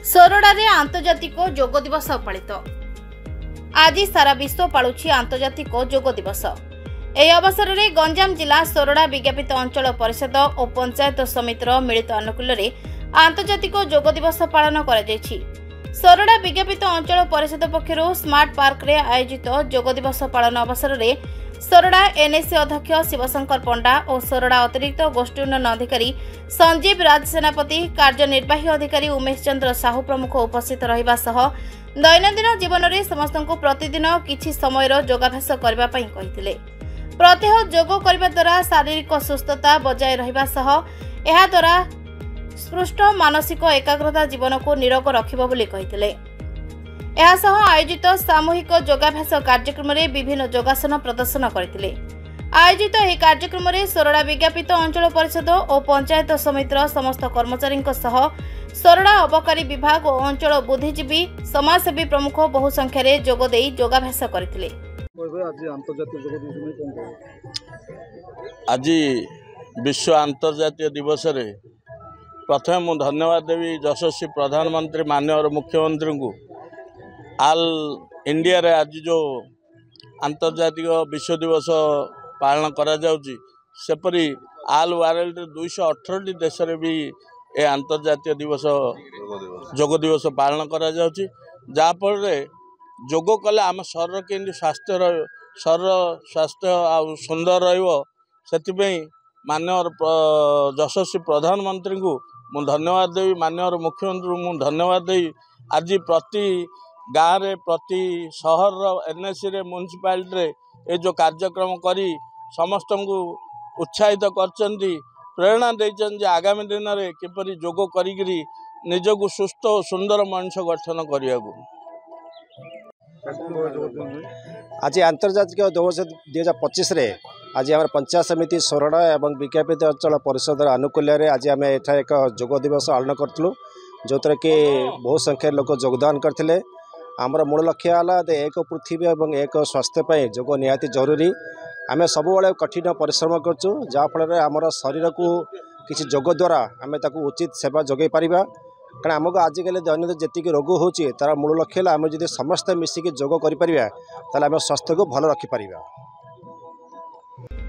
सोरडारे आंतर्जातिक योग दिवस पालित। आज सारा विश्व पालुछि आंतर्जातिक योग दिवस। ଏହି ଅବସରରେ ଗଞ୍ଜାମ ଜିଲ୍ଲା ସୋରଡ଼ା ବିଜ୍ଞାପିତ ଅଞ୍ଚଳ ପରିଷଦ ଓ ପଞ୍ଚାୟତ ସମିତିର ମିଳିତ ଆନୁକୂଲ୍ୟରେ ଆନ୍ତର୍ଜାତିକ ଯୋଗ ଦିବସ ପାଳନ କରାଯାଇଛି। ସୋରଡ଼ା ବିଜ୍ଞାପିତ ଅଞ୍ଚଳ ପରିଷଦ ପକ୍ଷରୁ ସ୍ମାର୍ଟ ପାର୍କରେ ଆୟୋଜିତ ଯୋଗ ଦିବସ ପାଳନ ଅବସରରେ ସୋରଡ଼ା ଏନ୍ଏସି ଅଧ୍ୟକ୍ଷ ଶିବଶଙ୍କର ପଣ୍ଡା ଓ ସୋରଡ଼ା ଅତିରିକ୍ତ ଗୋଷ୍ଠୀ ଉନ୍ନୟନ ଅଧିକାରୀ ସଞ୍ଜୀବ ରାଜ ସେନାପତି, କାର୍ଯ୍ୟନିର୍ବାହୀ ଅଧିକାରୀ ଉମେଶ ଚନ୍ଦ୍ର ସାହୁ ପ୍ରମୁଖ ଉପସ୍ଥିତ ରହିବା ସହ ଦୈନନ୍ଦିନ ଜୀବନରେ ସମସ୍ତଙ୍କୁ ପ୍ରତିଦିନ କିଛି ସମୟର ଯୋଗାଭ୍ୟାସ କରିବା ପାଇଁ କହିଥିଲେ। प्रत्यह जोग करने द्वारा शारीरिक सुस्थता बजाय रहिबा सह एहा द्वारा स्पृष्ट मानसिक एकाग्रता जीवन को निरोग रखिबो बोली कहिथिले। एहा सह आयोजित सामूहिक योगाभ्यास कार्यक्रम में विभिन्न योगासन प्रदर्शन करथिले। आयोजित यह कार्यक्रम में सोरड़ा विज्ञापित अंचल परिषद और पंचायत समितिर समस्त कर्मचारी सह सोरड़ा अबकारी विभाग और अंचल बुद्धिजीवी समाजसेवी प्रमुख बहु संख्यार जोगदे योगाभ्यास करथिले। आज विश्व अंतर्जातीय दिवस रे प्रथम मु धन्यवाद देवी यशस्वी प्रधानमंत्री माननीय मुख्यमंत्री को आल इंडिया रे आज जो अंतर्जातीय विश्व दिवस पालन करा जाउची सेपरी आल वर्ल्ड 218 देश रे भी ए अंतर्जातीय दिवस जोग दिवस पालन करा जाउची जाफल रे जोग कले आम शरीर के स्वास्थ्य शरीर स्वास्थ्य आ सुंदर रही माननीय यशस्वी प्रधानमंत्री को मु धन्यवाद देवी माननीय मुख्यमंत्री को मु धन्यवाद देवी आज प्रति गाँव रे प्रति शहर एनएसी रे म्युनिसिपालिटी रे ए जो कार्यक्रम करी समस्त को उत्साहित करचंदी प्रेरणा देचन जे आगामी दिन रे किपरि जोग करी निजको सुस्थ और सुंदर मनुष्य गठन करिया को। आज आंतर्जातिक दिवस 2025 रे आज आम पंचायत समिति सोरड़ा एवं विज्ञापित अंचल परिषद आनुकूल्य आज आम एठा एक जोग दिवस पालन करूँ जो थी कि बहुत संख्यार लोक योगदान करते। आमर मूल लक्ष्य है एक पृथ्वी और एक स्वास्थ्य जोग निहाती जरूरी। आम सब कठिन परिश्रम करचु जहाँफल आमर शरीर को किसी जोग द्वारा आम उचित सेवा जोगे पारिबा कारण आमको आजिकल दैनंदिन जी रोग हो तार मूल लक्ष्य है आम जो समस्ते मिसिक जोग कर स्वास्थ्य को भल रखिपर।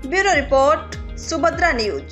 Bureau report Subhadra news.